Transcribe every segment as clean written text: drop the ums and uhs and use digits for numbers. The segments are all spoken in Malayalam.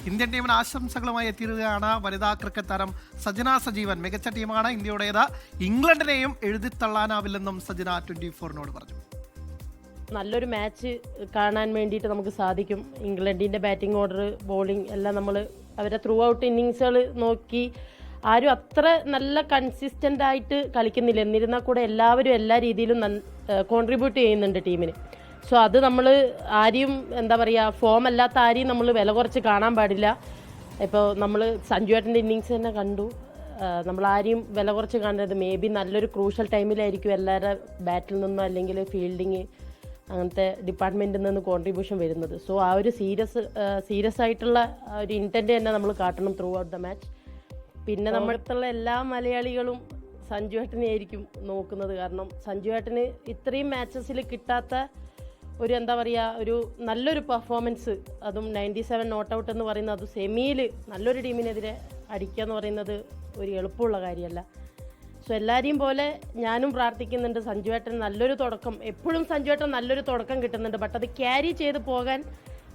ഇന്ത്യൻ ടീമിന് ആശംസകളുമായി എത്തിയിരിക്കുകയാണ് വനിതാ ക്രിക്കറ്റ് താരം സജന സജീവൻ. മികച്ച ടീമാണ് ഇന്ത്യയുടേത്, ഇംഗ്ലണ്ടിനെയും എഴുതിത്തള്ളാനാവില്ലെന്നും സജന 24-നോട് പറഞ്ഞു. നല്ലൊരു മാച്ച് കാണാൻ വേണ്ടിയിട്ട് നമുക്ക് സാധിക്കും. ഇംഗ്ലണ്ടിൻ്റെ ബാറ്റിംഗ് ഓർഡർ, ബോളിംഗ് എല്ലാം നമ്മൾ അവരുടെ ത്രൂ ഔട്ട് ഇന്നിങ്സുകൾ നോക്കി ആരും അത്ര നല്ല കൺസിസ്റ്റൻ്റ് ആയിട്ട് കളിക്കുന്നില്ല. എന്നിരുന്നാൽ കൂടെ എല്ലാവരും എല്ലാ രീതിയിലും കോൺട്രിബ്യൂട്ട് ചെയ്യുന്നുണ്ട് ടീമിന്. സോ അത് നമ്മൾ ആരെയും എന്താ പറയുക, ഫോം അല്ലാത്ത ആരെയും നമ്മൾ വില കുറച്ച് കാണാൻ പാടില്ല. ഇപ്പോൾ നമ്മൾ സഞ്ജുവേട്ടൻ്റെ ഇന്നിങ്സ് തന്നെ കണ്ടു. നമ്മൾ ആരെയും വില കുറച്ച് കാണരുത്. മേ ബി നല്ലൊരു ക്രൂഷ്യൽ ടൈമിലായിരിക്കും എല്ലാവരുടെ ബാറ്റിൽ നിന്നോ അല്ലെങ്കിൽ ഫീൽഡിങ് അങ്ങനത്തെ ഡിപ്പാർട്ട്മെൻറ്റിൽ നിന്ന് കോൺട്രിബ്യൂഷൻ വരുന്നത്. സോ ആ ഒരു സീരിയസ് ആയിട്ടുള്ള ഒരു ഇൻറ്റൻറ്റ് തന്നെ നമ്മൾ കാട്ടണം ത്രൂ ഔട്ട് ദ മാച്ച്. പിന്നെ നമ്മളുള്ള എല്ലാ മലയാളികളും സഞ്ജുവേട്ടനെയായിരിക്കും നോക്കുന്നത്. കാരണം സഞ്ജുവേട്ടന് ഇത്രയും മാച്ചസിൽ കിട്ടാത്ത ഒരു എന്താ പറയുക, ഒരു നല്ലൊരു പെർഫോമൻസ്, അതും 97 നോട്ട് ഔട്ട് എന്ന് പറയുന്നത്, അത് സെമിയിൽ നല്ലൊരു ടീമിനെതിരെ അടിക്കുക എന്ന് പറയുന്നത് ഒരു എളുപ്പമുള്ള കാര്യമല്ല. സോ എല്ലാവരെയും പോലെ ഞാനും പ്രാർത്ഥിക്കുന്നുണ്ട് സഞ്ജുവേട്ടൻ നല്ലൊരു തുടക്കം. എപ്പോഴും സഞ്ജുവേട്ടൻ നല്ലൊരു തുടക്കം കിട്ടുന്നുണ്ട്, ബട്ട് അത് ക്യാരി ചെയ്ത് പോകാൻ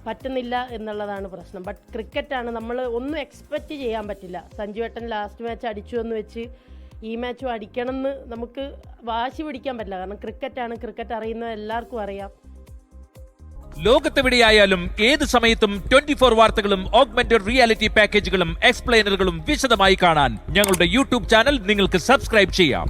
പറ്റുന്നില്ല എന്നുള്ളതാണ് പ്രശ്നം. ബട്ട് ക്രിക്കറ്റാണ്, നമ്മൾ ഒന്നും എക്സ്പെക്റ്റ് ചെയ്യാൻ പറ്റില്ല. സഞ്ജുവേട്ടൻ ലാസ്റ്റ് മാച്ച് അടിച്ചു എന്ന് വെച്ച് ഈ മാച്ചും അടിക്കണം എന്ന് നമുക്ക് വാശി പിടിക്കാൻ പറ്റില്ല. കാരണം ക്രിക്കറ്റാണ്, ക്രിക്കറ്റ് അറിയുന്ന എല്ലാവർക്കും അറിയാം. ലോകത്തെവിടെയായാലും ഏത് സമയത്തും 24 വാർത്തകളും ഓഗ്മെന്റഡ് റിയാലിറ്റി പാക്കേജുകളും എക്സ്പ്ലെയിനറുകളും വിശദമായി കാണാൻ ഞങ്ങളുടെ യൂട്യൂബ് ചാനൽ നിങ്ങൾക്ക് സബ്സ്ക്രൈബ് ചെയ്യാം.